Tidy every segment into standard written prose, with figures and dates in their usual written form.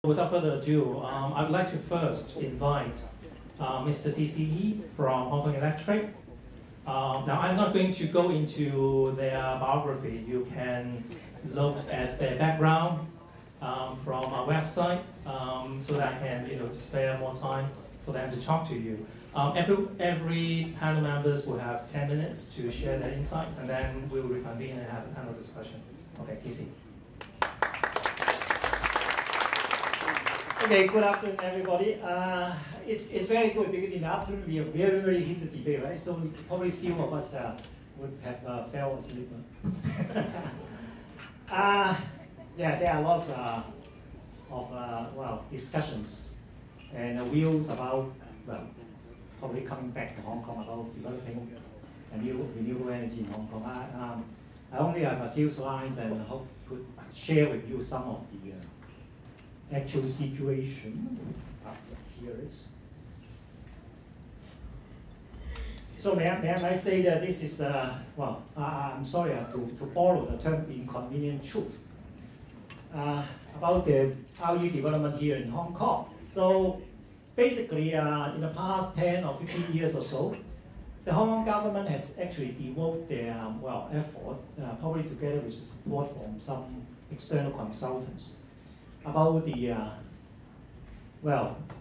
Without further ado, I'd like to first invite Mr. C Yee from Hongkong Electric. Now, I'm not going to go into their biography. You can look at their background from our website so that I can spare more time for them to talk to you. Every panel members will have 10 minutes to share their insights, and then we will reconvene and have a panel discussion. Okay, TC. Okay, good afternoon, everybody. It's very good because in the afternoon we have very heated debate, right? So probably few of us would have fell asleep. Yeah, there are lots of discussions and views about probably coming back to Hong Kong about developing renewable energy in Hong Kong. I only have a few slides and hope to share with you some of the actual situation. Here it is. So may I say that this is, I'm sorry to borrow the term inconvenient truth about the RE development here in Hong Kong. So basically, in the past 10 or 15 years or so, the Hong Kong government has actually devoted their effort, probably together with the support from some external consultants, about the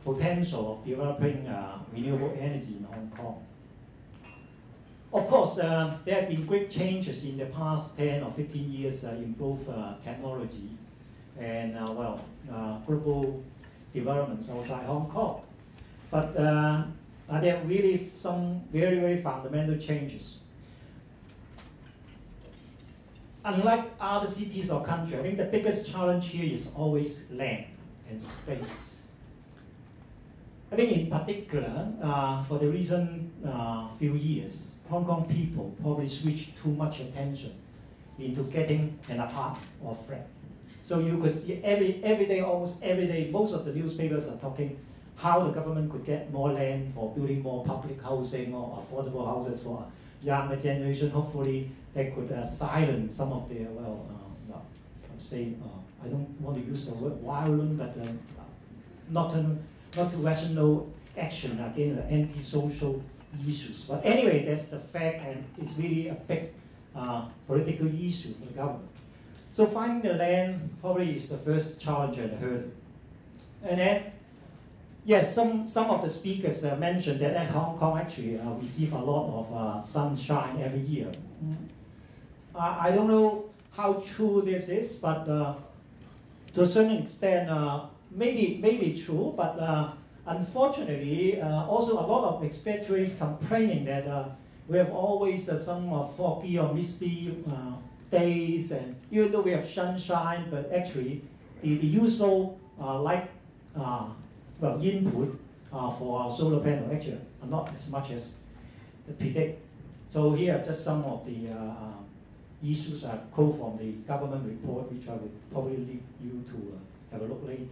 potential of developing renewable energy in Hong Kong. Of course, there have been great changes in the past 10 or 15 years in both technology and global developments outside Hong Kong. But there are really some very fundamental changes. Unlike other cities or countries, I think the biggest challenge here is always land and space. I think in particular, for the recent few years, Hong Kong people probably switched too much attention into getting an apartment or flat. So you could see every day, almost every day, most of the newspapers are talking how the government could get more land for building more public housing or affordable houses for younger generation. Hopefully, they could silence some of their, I don't want to use the word violent, but not too rational action against anti-social issues. But anyway, that's the fact, and it's really a big political issue for the government. So finding the land probably is the first challenge and hurdle. And then, yes, some of the speakers mentioned that Hong Kong actually receive a lot of sunshine every year. I don't know how true this is, but to a certain extent, maybe true. But unfortunately, also a lot of expatriates complaining that we have always some foggy or misty days, and even though we have sunshine, but actually the usual input for our solar panel actually are not as much as predict. So here are just some of the issues I quote from the government report, which I would probably leave you to have a look later.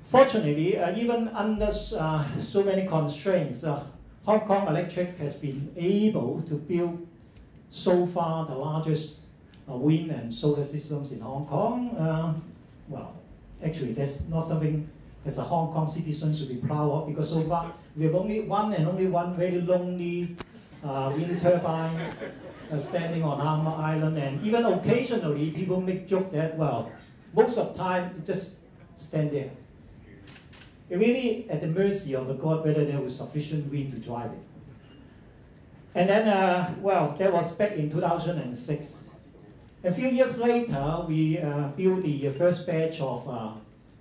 Fortunately, even under so many constraints, Hong Kong Electric has been able to build so far the largest wind and solar systems in Hong Kong. Actually, that's not something as a Hong Kong citizen should be proud of, because so far we have only one very lonely wind turbine standing on Harbour Island, and even occasionally people make joke that, most of the time it just stand there. You're really at the mercy of the God whether there was sufficient wind to drive it. And then, that was back in 2006. A few years later, we built the first batch of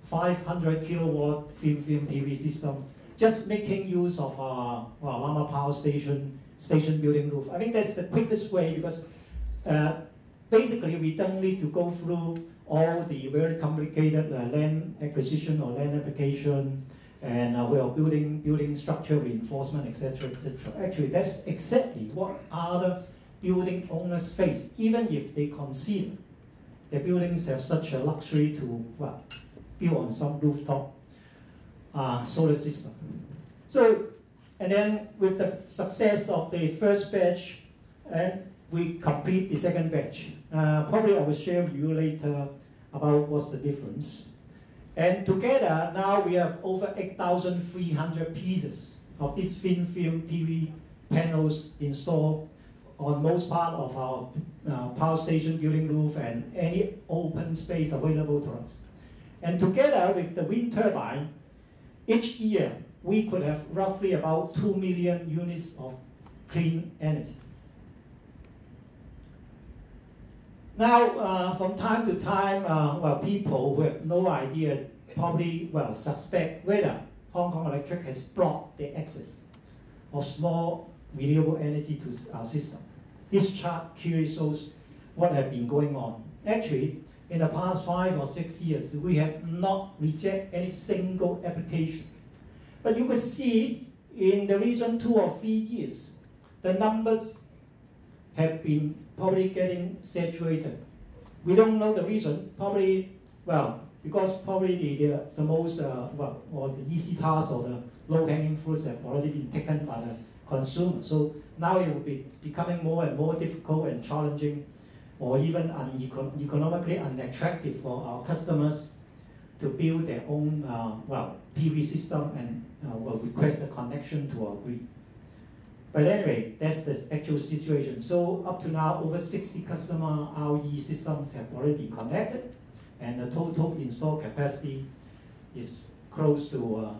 500 kilowatt film PV system, just making use of Lama Power Station building roof. I think that's the quickest way, because basically we don't need to go through all the very complicated land acquisition or land application, and building structure reinforcement, etc., etc. Actually, that's exactly what other building owners face, even if they consider their buildings have such a luxury to build on some rooftop solar system. So, and then with the success of the first batch, and we complete the second batch. Probably I will share with you later about what's the difference. And together, now we have over 8,300 pieces of these thin film PV panels installed on most part of our power station building roof and any open space available to us. And together with the wind turbine, each year we could have roughly about 2 million units of clean energy. Now, from time to time, people who have no idea probably, suspect whether Hong Kong Electric has blocked the access of small renewable energy to our system. This chart clearly shows what has been going on. Actually, in the past 5 or 6 years, we have not rejected any single application. But you could see in the recent 2 or 3 years, the numbers have been probably getting saturated. We don't know the reason, probably, because probably the most, or the easy tasks or the low-hanging fruits have already been taken by the consumer. So now it will be becoming more and more difficult and challenging, or even economically unattractive for our customers to build their own, PV system and will request a connection to our grid. But anyway, that's the actual situation. So up to now, over 60 customer RE systems have already been connected, and the total installed capacity is close to,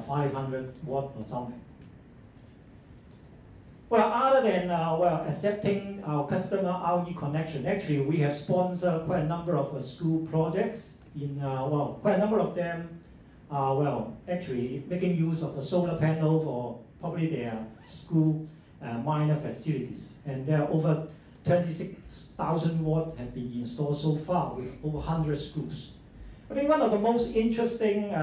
500 watt or something. Well, other than accepting our customer RE connection, actually we have sponsored quite a number of school projects. Quite a number of them are actually making use of a solar panel for probably their school minor facilities, and there are over 26,000 watt have been installed so far with over 100 schools. I think one of the most interesting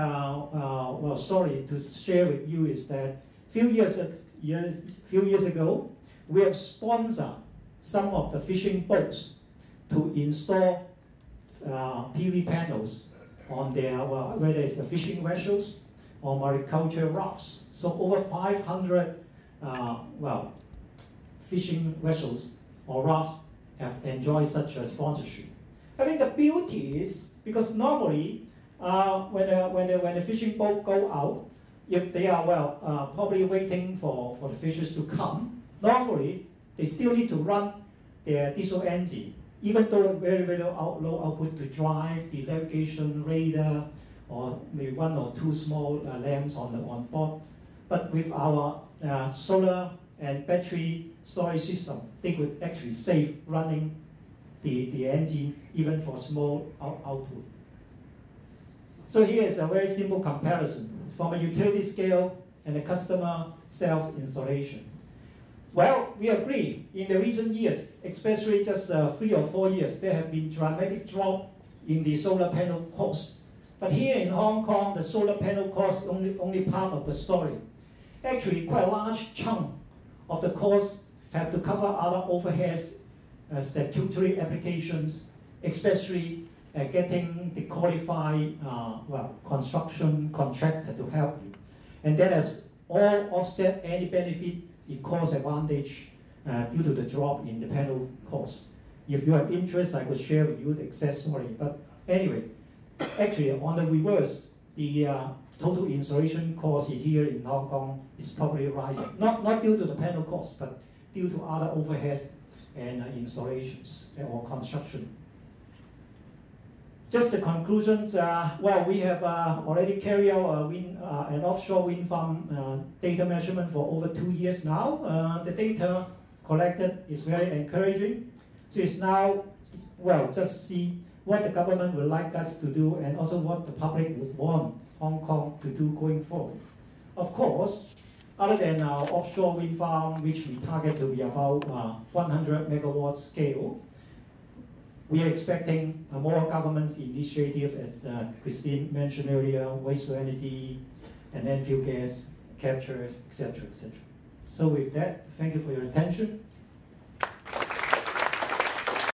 story to share with you is that few years ago, we have sponsored some of the fishing boats to install PV panels on their, whether it's the fishing vessels or mariculture rafts. So over 500 fishing vessels or rafts have enjoyed such a sponsorship. I think the beauty is, because normally when the fishing boat go out, if they are probably waiting for the fishes to come, normally they still need to run their diesel engine, even though very, very low output, to drive the navigation radar or maybe 1 or 2 small lamps on board. But with our solar and battery storage system, they could actually save running the engine even for small output. So here is a very simple comparison from a utility scale and a customer self-installation. Well, we agree, in the recent years, especially just 3 or 4 years, there have been dramatic drop in the solar panel cost. But here in Hong Kong, the solar panel cost is only part of the story. Actually, quite a large chunk of the cost have to cover other overheads, statutory applications, especially getting the qualified construction contractor to help you. And that has all offset any benefit in cost advantage due to the drop in the panel cost. If you have interest, I could share with you the exact story. But anyway, actually on the reverse, the total installation cost here in Hong Kong is probably rising. Not due to the panel cost, but due to other overheads and installations or construction. Just the conclusions, we have already carried out an offshore wind farm data measurement for over 2 years now. The data collected is very encouraging. So it's now, just see what the government would like us to do and also what the public would want Hong Kong to do going forward. Of course, other than our offshore wind farm, which we target to be about 100 megawatt scale, we are expecting more government initiatives, as Christine mentioned earlier, waste to energy, and landfill gas capture, etc., etc. So with that, thank you for your attention.